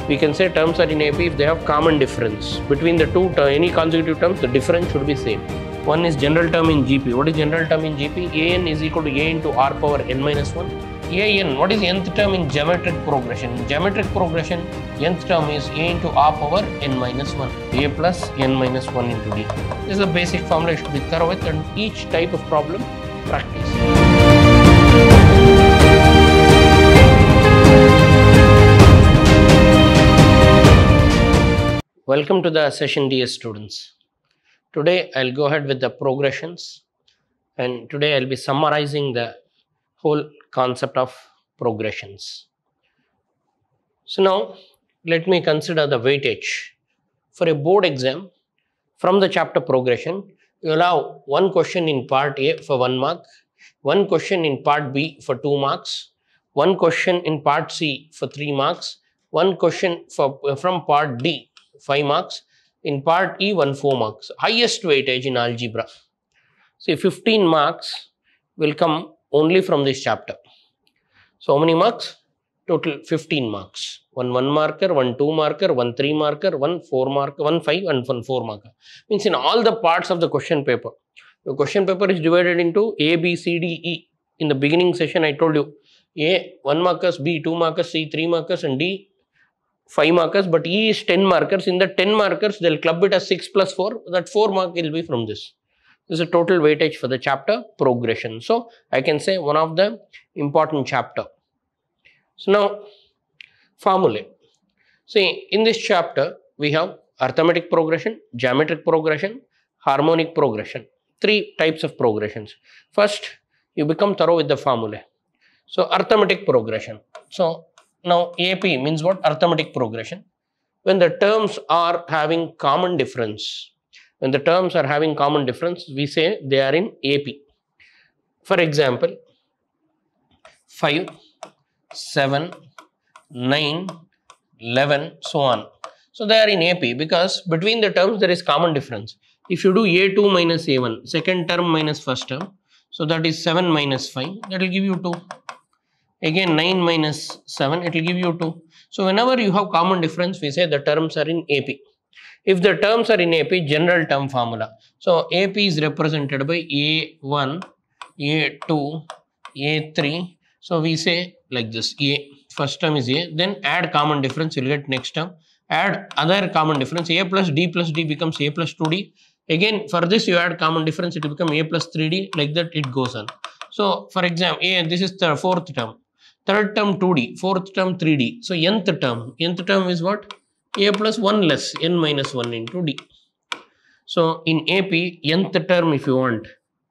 we can say terms are in AP if they have common difference. Between the two, any consecutive terms, the difference should be same. One is general term in GP. What is general term in GP? An is equal to a into r power n minus 1. An, what is nth term in geometric progression? In geometric progression, nth term is a into r power n minus 1. A plus n minus 1 into d. This is a basic formula you should be thorough with, and each type of problem practice. Welcome to the session, dear students. Today I'll go ahead with the progressions, and today I'll be summarizing the whole concept of progressions. So now let me consider the weightage. For a board exam, from the chapter progression, you will have one question in part A for 1 mark, one question in part B for 2 marks, one question in part C for 3 marks, one question from part D 5 marks, in part E 4 marks. Highest weightage in algebra. See, 15 marks will come only from this chapter. So how many marks? Total 15 marks. One 1 marker, one 2 marker, one 3 marker, one 4 marker, one 5 and one 4 marker. Means in all the parts of the question paper. The question paper is divided into A, B, C, D, E. In the beginning session I told you A 1 markers, B 2 markers, C 3 markers and D 5 markers, but E is 10 markers. In the 10 markers, they'll club it as 6 plus 4. That 4 mark will be from this. This is a total weightage for the chapter progression. So I can say one of the important chapter. So now formulae. See, in this chapter we have arithmetic progression, geometric progression, harmonic progression. 3 types of progressions. First, you become thorough with the formulae. So arithmetic progression. So now AP means what? Arithmetic progression. When the terms are having common difference, when the terms are having common difference, we say they are in AP. For example, 5, 7, 9, 11, so on. So they are in AP because between the terms there is common difference. If you do A2 minus A1, second term minus first term, so that is 7 minus 5, that will give you 2. Again 9 minus 7, it will give you 2. So whenever you have common difference, we say the terms are in AP. If the terms are in AP, general term formula. So AP is represented by A1, A2, A3. So we say like this, A, first term is A, then add common difference, you will get next term. Add other common difference, A plus D becomes A plus 2D. Again for this you add common difference, it will become A plus 3D, like that it goes on. So for example, this is the 4th term. Third term 2D, 4th term 3D. So nth term is what? A plus 1 less, n minus 1 into D. So in AP, nth term if you want,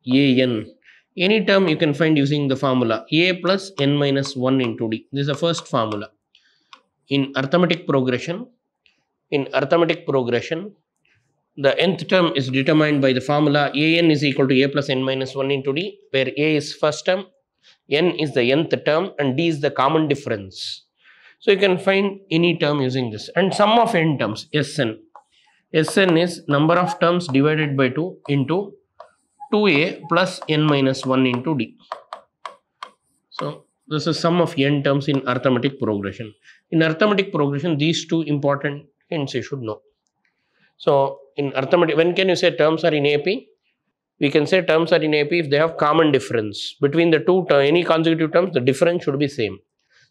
an. Any term you can find using the formula A plus n minus 1 into D. This is the first formula. In arithmetic progression, the nth term is determined by the formula an is equal to a plus n minus 1 into d, where a is first term, n is the nth term and d is the common difference. So you can find any term using this. And sum of n terms, Sn. Sn is number of terms divided by 2 into 2a plus n minus 1 into d. So this is sum of n terms in arithmetic progression. In arithmetic progression, these 2 important hints you should know. So in arithmetic, when can you say terms are in AP? We can say terms are in AP if they have common difference. Between the two any consecutive terms, the difference should be same.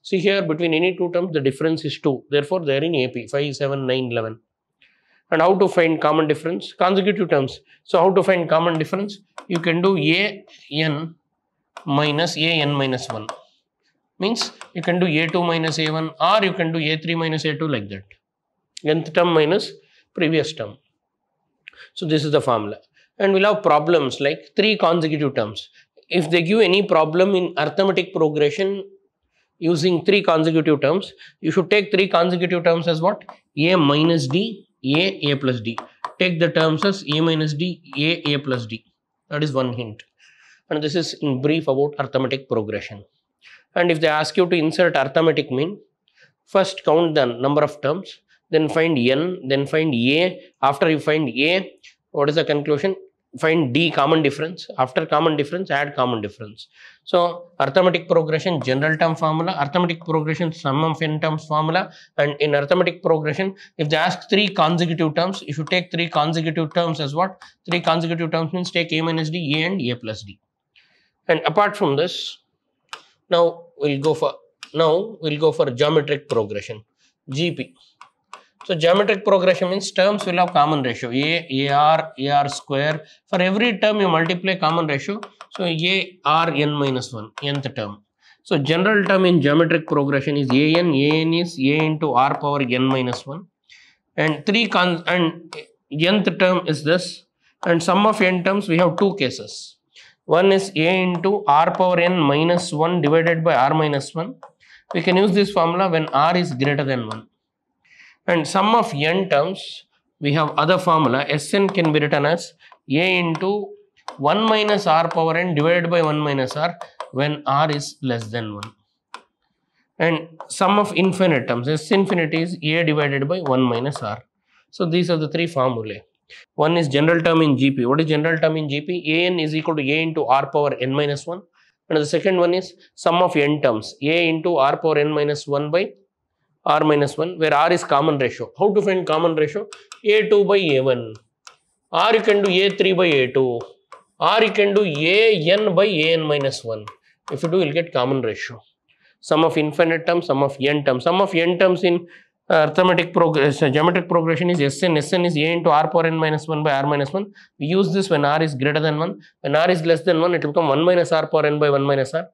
See here, between any 2 terms, the difference is 2. Therefore, they are in AP, 5, 7, 9, 11. And how to find common difference? Consecutive terms. So how to find common difference? You can do an minus an minus 1. Means you can do a2 minus a1, or you can do a3 minus a2, like that. Nth term minus previous term. So this is the formula. And we'll have problems like 3 consecutive terms. If they give any problem in arithmetic progression using 3 consecutive terms, you should take 3 consecutive terms as what? A minus D, A plus D. Take the terms as A minus D, A plus D. That is one hint. And this is in brief about arithmetic progression. And if they ask you to insert arithmetic mean, first count the number of terms, then find n, then find a. After you find a, what is the conclusion? find D common difference. After common difference, add common difference. So arithmetic progression general term formula, arithmetic progression sum of n terms formula, and in arithmetic progression, if they ask 3 consecutive terms, if you take 3 consecutive terms as what? 3 consecutive terms means take a minus d, a and a plus d. And apart from this, now we'll go for geometric progression, GP. So geometric progression means terms will have common ratio, AR square. For every term you multiply common ratio. So AR n minus 1, nth term. So general term in geometric progression is AN is A into R power n minus 1. And nth term is this. And sum of n terms we have 2 cases. One is A into R power n minus 1 divided by R minus 1. We can use this formula when R is greater than 1. And sum of n terms, we have other formula, Sn can be written as A into 1 minus R power n divided by 1 minus R when R is less than 1. And sum of infinite terms, S infinity is A divided by 1 minus R. So these are the 3 formulae. One is general term in GP. What is general term in GP? An is equal to A into R power n minus 1. And the second one is sum of n terms, A into R power n minus 1 by R minus 1, where R is common ratio. How to find common ratio? A2 by A1. R you can do A3 by A2. R you can do AN by AN minus 1. If you do, you'll get common ratio. Sum of infinite terms, sum of n terms. Sum of n terms in geometric progression is Sn. Sn is A into R power n minus 1 by R minus 1. We use this when R is greater than 1. When R is less than 1, it will become 1 minus R power n by 1 minus R.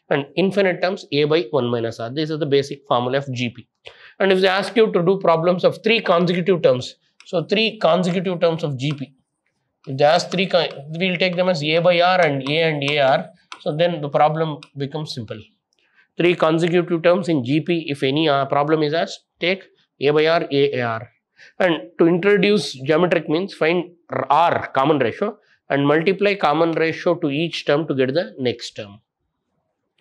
And infinite terms, A by 1 minus R. This is the basic formula of GP. And if they ask you to do problems of 3 consecutive terms, so 3 consecutive terms of GP. If they ask 3, we will take them as A by R and AR. So then the problem becomes simple. 3 consecutive terms in GP, if any problem is asked, take A by R, AR. And to introduce geometric means find R common ratio and multiply common ratio to each term to get the next term.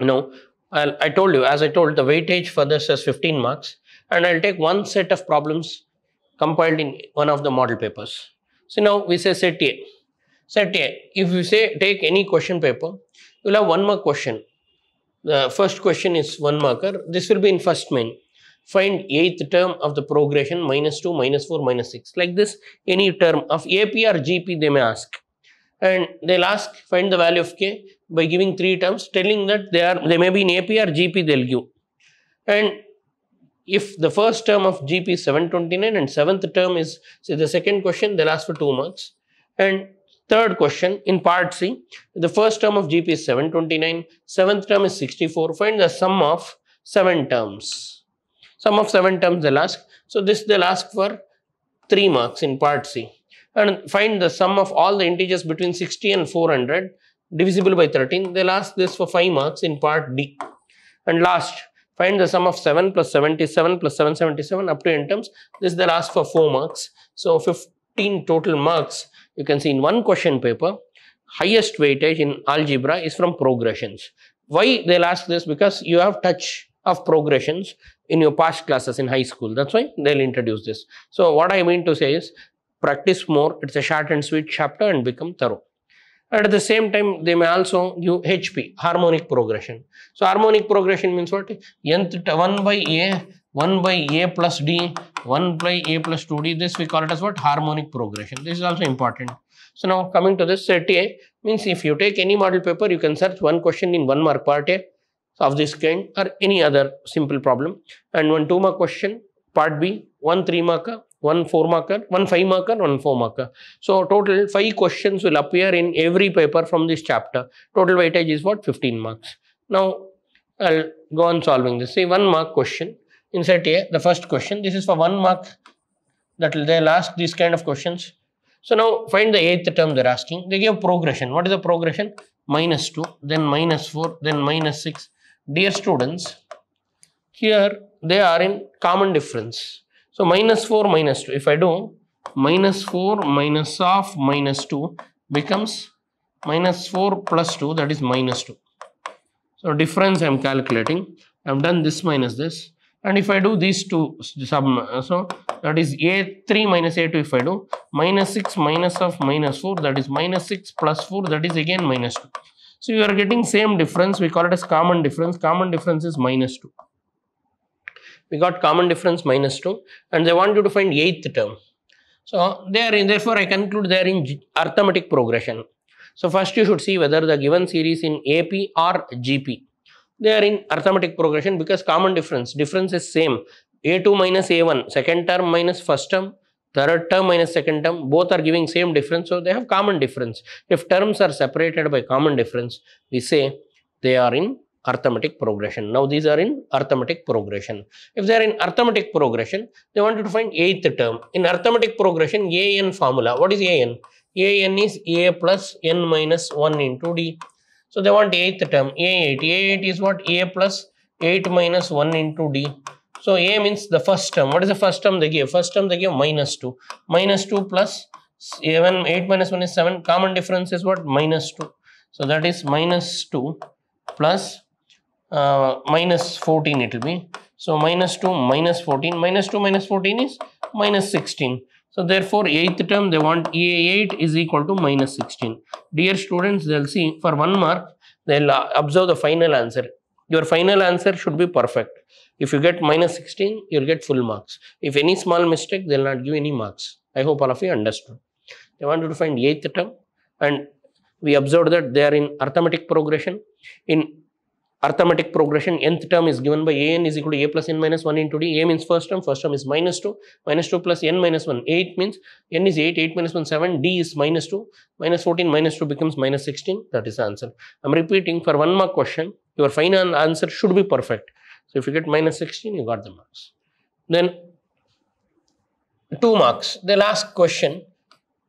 Now, I told you, as I told, the weightage for this is 15 marks. And I'll take one set of problems compiled in one of the model papers. So now we say set A. Set A, if you say take any question paper, you'll have 1 mark question. The first question is 1 marker. This will be in first main. Find 8th term of the progression minus 2, minus 4, minus 6. Like this, any term of AP or GP they may ask. And they'll ask find the value of K by giving 3 terms, telling that they may be in AP or GP they'll give. And if the first term of GP is 729 and 7th term is, say, the second question, they'll ask for 2 marks. And third question in part C, the first term of GP is 729, 7th term is 64. Find the sum of 7 terms. Sum of 7 terms they'll ask. So this they'll ask for 3 marks in part C. And find the sum of all the integers between 60 and 400 divisible by 13. They'll ask this for 5 marks in part D. And last, find the sum of 7 plus 77 plus 777 up to n terms. This they'll ask for 4 marks. So 15 total marks. You can see in one question paper, highest weightage in algebra is from progressions. Why they'll ask this? Because you have touch of progressions in your past classes in high school. That's why they'll introduce this. So what I mean to say is, practice more. It's a short and sweet chapter and become thorough. And at the same time, they may also use HP, harmonic progression. So harmonic progression means what? Nth 1 by A plus D, 1 by A plus 2D. This we call it as what? Harmonic progression. This is also important. So now coming to this, set A means if you take any model paper, you can search one question in 1 mark part A of this kind or any other simple problem. And 1 2 mark question, part B, 1 3 marker, 1 4 marker, 1 5 marker, 1 4 marker. So total 5 questions will appear in every paper from this chapter. Total weightage is what? 15 marks. Now I'll go on solving this. Say 1 mark question in set A, the first question. This is for 1 mark that they'll ask these kind of questions. So now find the 8th term they're asking. They give progression. What is the progression? Minus 2, then minus 4, then minus 6. Dear students, here they are in common difference. So minus 4 minus 2, if I do minus 4 minus of minus 2 becomes minus 4 plus 2, that is minus 2. So difference I am calculating. I have done this minus this. And if I do these two sum, so that is A3 minus A2 if I do, minus 6 minus of minus 4, that is minus 6 plus 4, that is again minus 2. So you are getting same difference, we call it as common difference. Common difference is minus 2. We got common difference minus 2, and they want you to find 8th term. So they are in, therefore I conclude they are in arithmetic progression. So first you should see whether the given series in AP or GP. They are in arithmetic progression because common difference is same. A2 minus A1, second term minus first term, third term minus second term, both are giving same difference, so they have common difference. If terms are separated by common difference, we say they are in arithmetic progression. Now these are in arithmetic progression. If they are in arithmetic progression, they want you to find 8th term. In arithmetic progression, AN formula. What is AN? AN is A plus N minus 1 into D. So they want 8th term, A8. A8 is what? A plus 8 minus 1 into D. So A means the first term. What is the first term they give? First term they give minus 2. Minus 2 plus 7, 8 minus 1 is 7. Common difference is what? Minus 2. So that is minus 2 plus minus 14 it will be. So minus 2 minus 14. Minus 2 minus 14 is minus 16. So therefore 8th term they want A8 is equal to minus 16. Dear students, they will see for 1 mark, they will observe the final answer. Your final answer should be perfect. If you get minus 16, you will get full marks. If any small mistake, they will not give any marks. I hope all of you understood. They want you to find 8th term, and we observed that they are in arithmetic progression. In arithmetic progression, nth term is given by an is equal to a plus n minus 1 into d. A means first term is minus 2, minus 2 plus n minus 1. 8 means n is 8, 8 minus 1 7, d is minus 2, minus 14 minus 2 becomes minus 16. That is the answer. I am repeating, for 1 mark question, your final answer should be perfect. So if you get minus 16, you got the marks. Then 2 marks, they'll ask question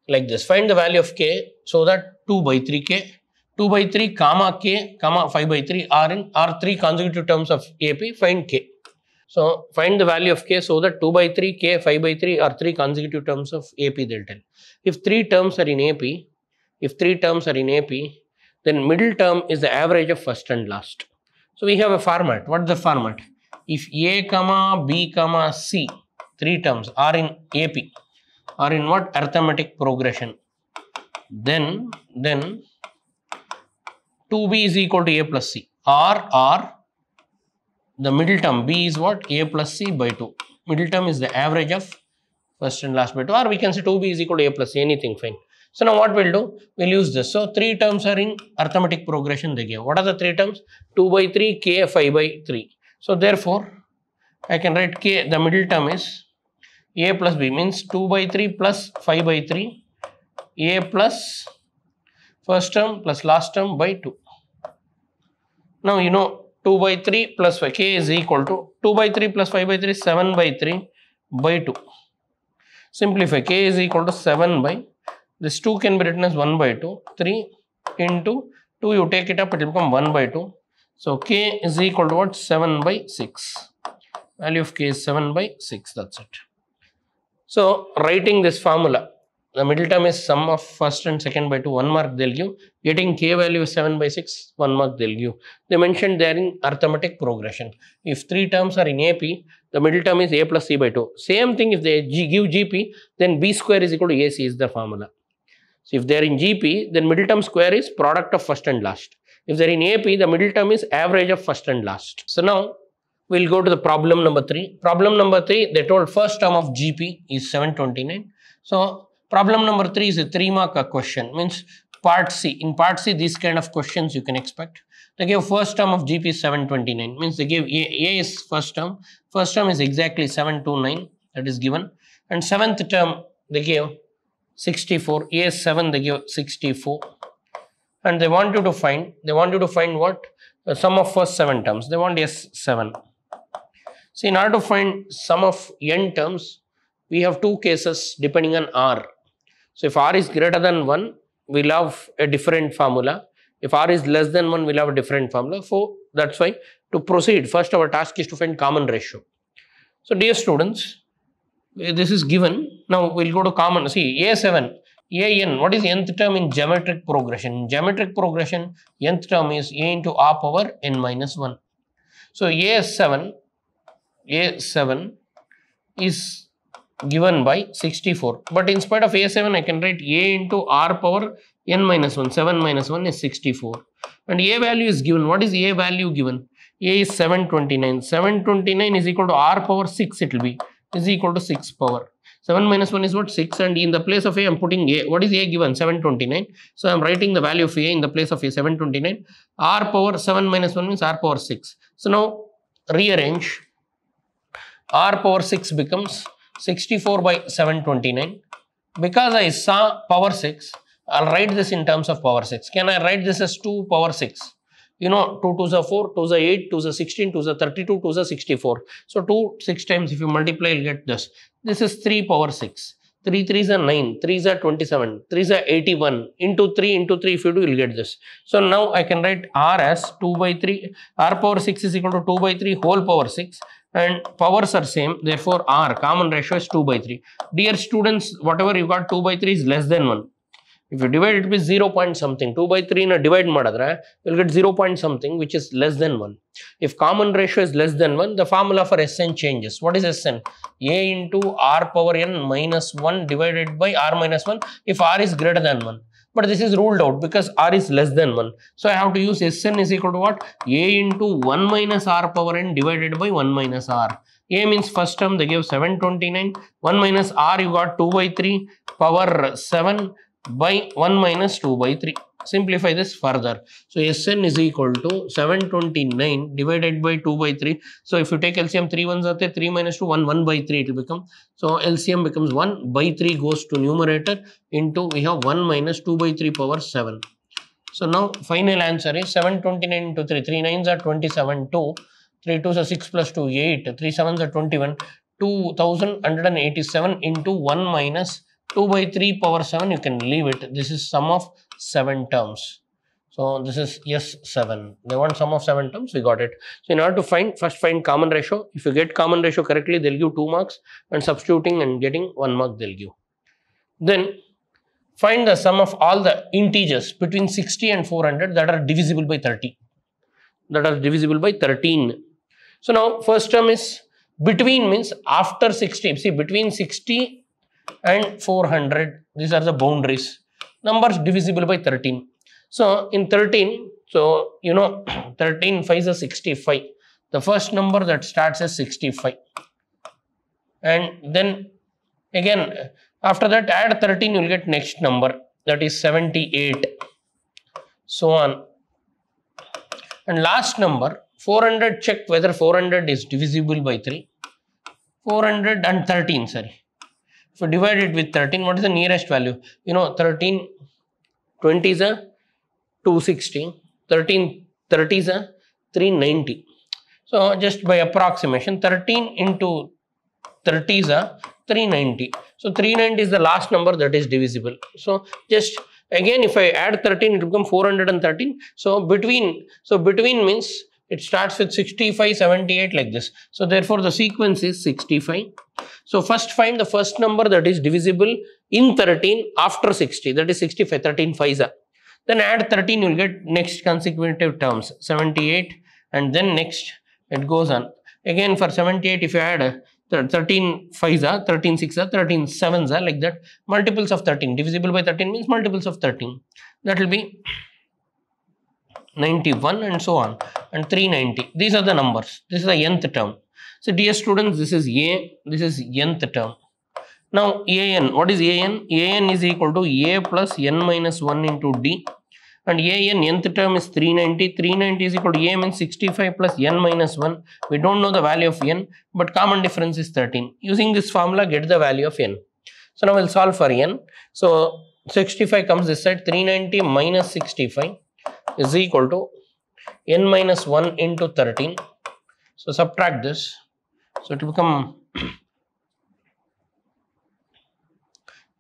like this: find the value of k so that 2 by 3 k, 2 by 3 comma k comma 5 by 3 are 3 consecutive terms of AP, find k. So find the value of k so that 2 by 3 k 5 by 3 are 3 consecutive terms of AP, they'll tell. If 3 terms are in AP, then middle term is the average of first and last. So we have a format. What is the format? If A comma B comma C, 3 terms are in AP, are in what? Arithmetic progression, then 2b is equal to a plus c, or the middle term b is what? A plus c by 2. Middle term is the average of first and last by 2, or we can say 2b is equal to a plus c, anything fine. So now what we'll do? We'll use this. So 3 terms are in arithmetic progression they give. What are the 3 terms? 2 by 3, k, 5 by 3. So therefore, I can write k, the middle term is a plus b, means 2 by 3 plus 5 by 3, a plus first term plus last term by 2. Now you know 2 by 3 plus 5, k is equal to 2 by 3 plus 5 by 3, 7 by 3 by 2. Simplify, k is equal to 7 by, this 2 can be written as 1 by 2, 3 into 2, you take it up, it will become 1 by 2. So k is equal to what? 7 by 6. Value of k is 7 by 6, that's it. So writing this formula, the middle term is sum of first and second by 2, 1 mark they'll give. Getting k value is 7 by 6, 1 mark they'll give. They mentioned they are in arithmetic progression. If 3 terms are in AP, the middle term is a plus c by 2. Same thing if they give GP, then b square is equal to ac is the formula. So if they are in GP, then middle term square is product of first and last. If they are in AP, the middle term is average of first and last. So now we'll go to the problem number 3. Problem number 3, they told first term of GP is 729. So problem number 3 is a 3 mark question, means part C. In part C, these kind of questions you can expect. They give first term of GP is 729, means they give A is first term is exactly 729, that is given, and 7th term they give 64, A is 7, they give 64, and they want you to find what? The sum of first 7 terms, they want S7. So in order to find sum of n terms, we have 2 cases depending on R. So if R is greater than 1, we'll have a different formula. If R is less than 1, we'll have a different formula. So that's why to proceed, first our task is to find common ratio. So dear students, this is given. Now we'll go to common. See, A7, AN, what is nth term in geometric progression? In geometric progression, nth term is A into R power n minus 1. So A7 is given by 64. But in spite of A7, I can write A into R power n minus 1. 7 minus 1 is 64. And A value is given. What is A value given? A is 729. 729 is equal to R power 6 it will be. Is equal to 6 power. 7 minus 1 is what? 6, and in the place of A, I am putting A. What is A given? 729. So I am writing the value of A in the place of A, 729. R power 7 minus 1 means R power 6. So now rearrange. R power 6 becomes 64 by 729. Because I saw power 6, I'll write this in terms of power 6. Can I write this as 2 power 6? You know, 2 2s are 4, 2s are 8, 2s are 16, 2s are 32, 2s are 64. So 2 6 times if you multiply, you'll get this. This is 3 power 6. 3 3s are 9, 3s are 27, 3s are 81. Into 3 if you do, you'll get this. So now I can write R as 2 by 3. R power 6 is equal to 2 by 3 whole power 6. And powers are same, therefore R common ratio is 2 by 3. Dear students, whatever you got 2 by 3 is less than 1. If you divide it with 0 point something, 2 by 3 in a divide madadra, you will get 0 point something which is less than 1. If common ratio is less than 1, the formula for Sn changes. What is Sn? A into R power n minus 1 divided by R minus 1 if R is greater than 1. But this is ruled out because R is less than 1. So I have to use Sn is equal to what? A into 1 minus R power n divided by 1 minus R. A means first term they give 729. 1 minus R you got 2 by 3 power 7 by 1 minus 2 by 3. Simplify this further. So Sn is equal to 729 divided by 2 by 3. So if you take LCM, 3 ones are there, 3 minus 2, 1 by 3 it will become. So LCM becomes 1 by 3 goes to numerator into we have 1 minus 2 by 3 power 7. So now final answer is 729 into 3. 3 9s are 27, 2. 3 2s are 6 plus 2, 8. 3 7s are 21. 2187 into 1 minus 2 by 3 power 7, you can leave it. This is sum of 7 terms. So this is yes 7. They want sum of 7 terms, we got it. So in order to find, first find common ratio. If you get common ratio correctly, they'll give 2 marks, and substituting and getting 1 mark they'll give. Then find the sum of all the integers between 60 and 400 that are divisible by 30. That are divisible by 13. So now first term is between means after 60. See, between 60 and 400, these are the boundaries. Numbers divisible by 13. So in 13, so you know 13 5s are 65. The first number that starts is 65. And then again after that add 13, you will get next number, that is 78. So on. And last number 400, check whether 400 is divisible by 3. 413, sorry. If you divide it with 13, what is the nearest value? You know 13 20s are 260, 13 30s are 390. So just by approximation, 13 into 30s are 390. So 390 is the last number that is divisible. So just again if I add 13, it will become 413. So between means it starts with 65, 78 like this. So therefore the sequence is 65. So first find the first number that is divisible in 13 after 60, that is 65, 13 5s are. Then add 13, you will get next consecutive terms, 78, and then next it goes on. Again for 78, if you add 13 5s are, 13 6s are, 13 7s are, like that. Multiples of 13, divisible by 13 means multiples of 13. That will be 91 and so on, and 390. These are the numbers. This is the nth term. So dear students, this is A, this is nth term. Now an, what is an? An is equal to a plus n minus 1 into d, and an nth term is 390. 390 is equal to a means 65 plus n minus 1. We don't know the value of n, but common difference is 13. Using this formula, get the value of n. So now we'll solve for n. So 65 comes this side, 390 minus 65 is equal to n minus 1 into 13. So subtract this. So it will become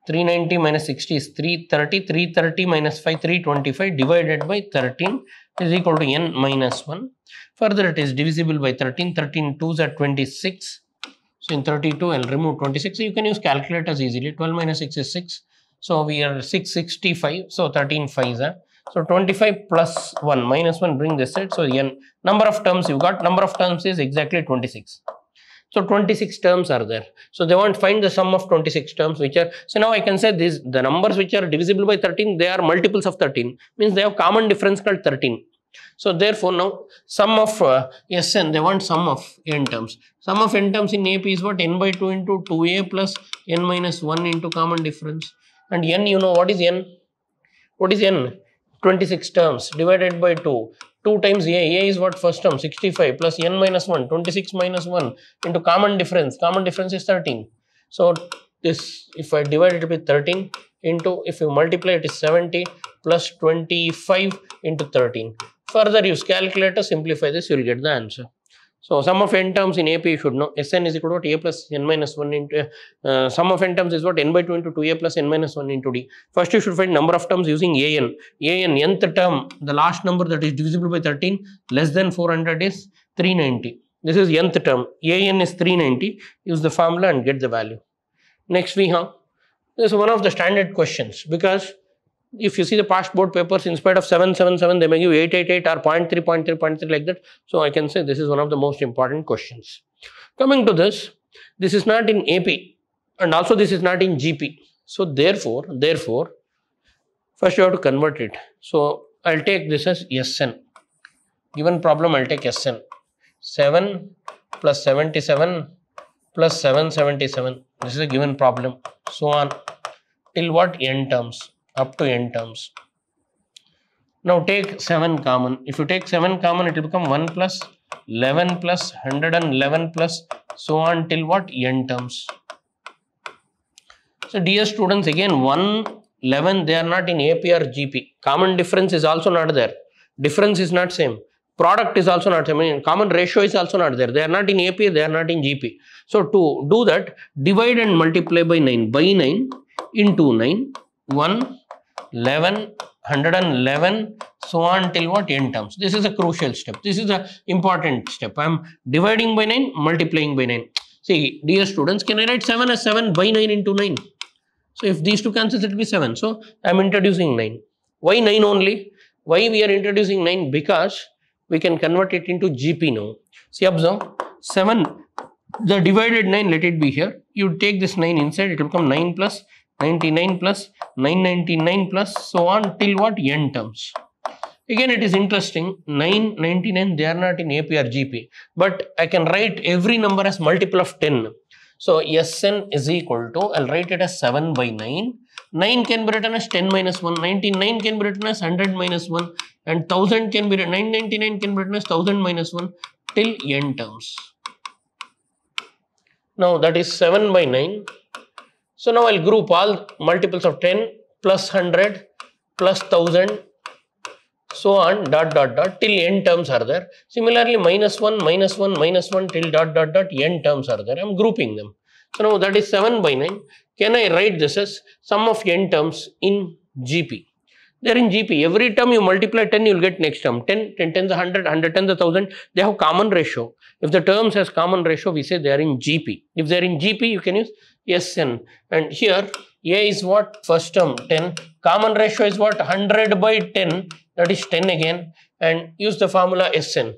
390 minus 60 is 330. 330 minus 5, 325 divided by 13 is equal to n minus 1. Further, it is divisible by 13. 13 2s are 26. So in 32, I'll remove 26. So you can use calculators easily. 12 minus 6 is 6. So we are 665. So 13 5s are. So 25 plus 1 minus 1, bring this side. So n number of terms you got, number of terms is exactly 26. So 26 terms are there. So they want to find the sum of 26 terms which are, so now I can say this, the numbers which are divisible by 13, they are multiples of 13, means they have common difference called 13. So therefore now sum of Sn, they want sum of n terms. Sum of n terms in AP is what? N by 2 into 2a plus n minus 1 into common difference. And n, you know what is n? What is n? 26 terms divided by 2. 2 times a is what? First term 65 plus n minus 1, 26 minus 1 into common difference is 13. So this, if I divide it with 13 into, if you multiply it is 70 plus 25 into 13. Further use calculator, simplify this, you will get the answer. So sum of n terms in AP you should know. Sn is equal to what? A plus n minus 1 into sum of n terms is what? N by 2 into 2a plus n minus 1 into d. First you should find number of terms using an. Nth term, the last number that is divisible by 13 less than 400 is 390. This is nth term. An is 390. Use the formula and get the value. Next we have, this is one of the standard questions, because if you see the past board papers, in spite of 777, they may give 888 or 0.3, 0.3, 0.3 like that. So I can say this is one of the most important questions. Coming to this is not in AP and also this is not in GP. So therefore, first you have to convert it. So I'll take this as Sn. Given problem, I'll take Sn. 7 plus 77 plus 777. This is a given problem. So on till what? N terms. Up to n terms. Now take 7 common. If you take 7 common, it will become 1 plus 11 plus 111 plus so on till what? N terms. So dear students, again 1, 11, they are not in AP or GP. Common difference is also not there. Difference is not same. Product is also not same. I mean, common ratio is also not there. They are not in AP, they are not in GP. So to do that, divide and multiply by 9. By 9 into 9, 1, 11, 111, so on till what? N terms. This is a crucial step. This is an important step. I am dividing by 9, multiplying by 9. See, dear students, can I write 7 as 7 by 9 into 9? So if these two cancels, it will be 7. So I am introducing 9. Why 9 only? Why we are introducing 9? Because we can convert it into GP now. See, observe 7, the divided 9, let it be here. You take this 9 inside, it will become 9 plus 99 plus 999 plus so on till what? N terms. Again, it is interesting. 999, they are not in AP or GP. But I can write every number as multiple of 10. So Sn is equal to, I'll write it as 7 by 9. 9 can be written as 10 minus 1. 99 can be written as 100 minus 1. And 1000 can be written, 999 can be written as 1000 minus 1 till N terms. Now that is 7 by 9. So now I'll group all multiples of 10 plus 100 plus 1000 so on dot till N terms are there. Similarly minus 1 minus 1 minus 1 till dot N terms are there. I am grouping them. So now that is 7 by 9. Can I write this as sum of N terms in GP? They are in GP. Every term you multiply 10, you will get next term. 10, 10 tens 100, 100 tens 1000. They have common ratio. If the terms has common ratio, we say they are in GP. If they are in GP, you can use Sn. And here, A is what? First term 10. Common ratio is what? 100 by 10. That is 10 again. And use the formula Sn.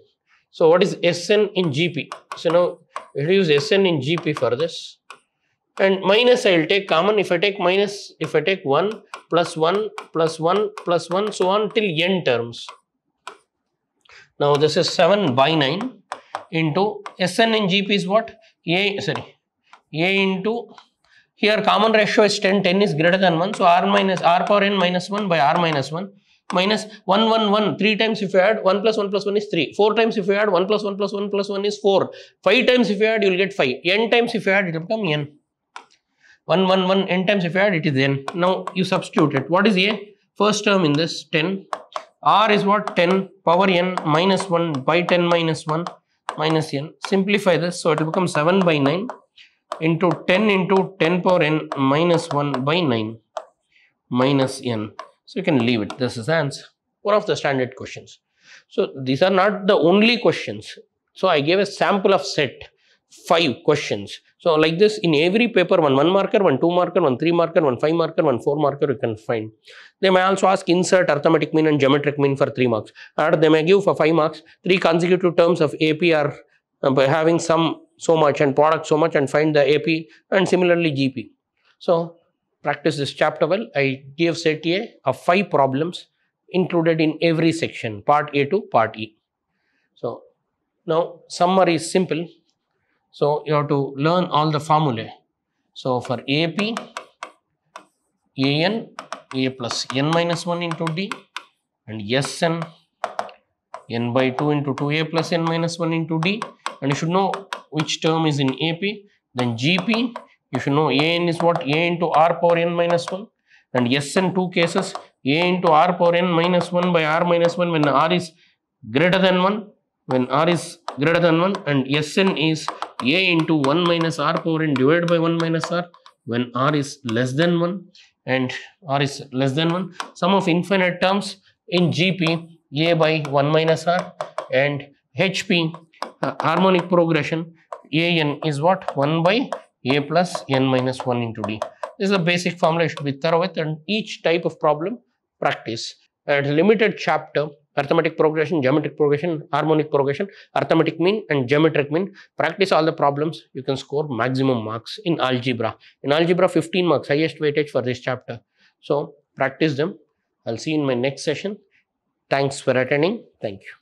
So what is Sn in GP? So now we will use Sn in GP for this. And minus I will take common. If I take minus, if I take 1 plus 1 plus 1 plus 1 so on till N terms. Now this is 7 by 9 into Sn in GP is what? A into, here common ratio is 10, 10 is greater than 1. So r power n minus 1 by r minus 1 minus 1, 1, 1. 3 times if you add 1 plus 1 plus 1 is 3. 4 times if you add 1 plus 1 plus 1 plus 1 is 4. 5 times if you add, you will get 5. N times if you add, it will become n. 1, 1, 1, n times if you add, it is n. Now you substitute it. What is A? First term in this 10. R is what? 10 power n minus 1 by 10 minus 1 minus n. Simplify this. So it will become 7 by 9 into 10 power n minus 1 by 9 minus n. So you can leave it. This is the answer. One of the standard questions. So these are not the only questions. So I gave a sample of set 5 questions. So like this in every paper, one marker, one 2 marker, one 3 marker, one 5 marker, one 4 marker you can find. They may also ask insert arithmetic mean and geometric mean for 3 marks. Or they may give for 5 marks 3 consecutive terms of AP or by having sum so much and product so much and find the AP, and similarly GP. So practice this chapter well. I gave set A of 5 problems included in every section, part A to part E. So now summary is simple. So you have to learn all the formulae. So for AP, AN, A plus N minus 1 into D, and SN, N by 2 into 2A plus N minus 1 into D, and you should know which term is in AP. Then GP, you should know AN is what? A into R power N minus 1, and SN 2 cases, A into R power N minus 1 by R minus 1 when R is greater than 1, when R is greater than 1, and Sn is A into 1 minus R power N divided by 1 minus R when R is less than 1 and R is less than 1. Sum of infinite terms in GP, A by 1 minus R, and HP, harmonic progression, AN is what? 1 by A plus N minus 1 into D. This is a basic formula you should be thorough with, and each type of problem practice. And limited chapter, arithmetic progression, geometric progression, harmonic progression, arithmetic mean and geometric mean. Practice all the problems, you can score maximum marks in algebra. In algebra, 15 marks, highest weightage for this chapter. So practice them. I'll see you in my next session. Thanks for attending. Thank you.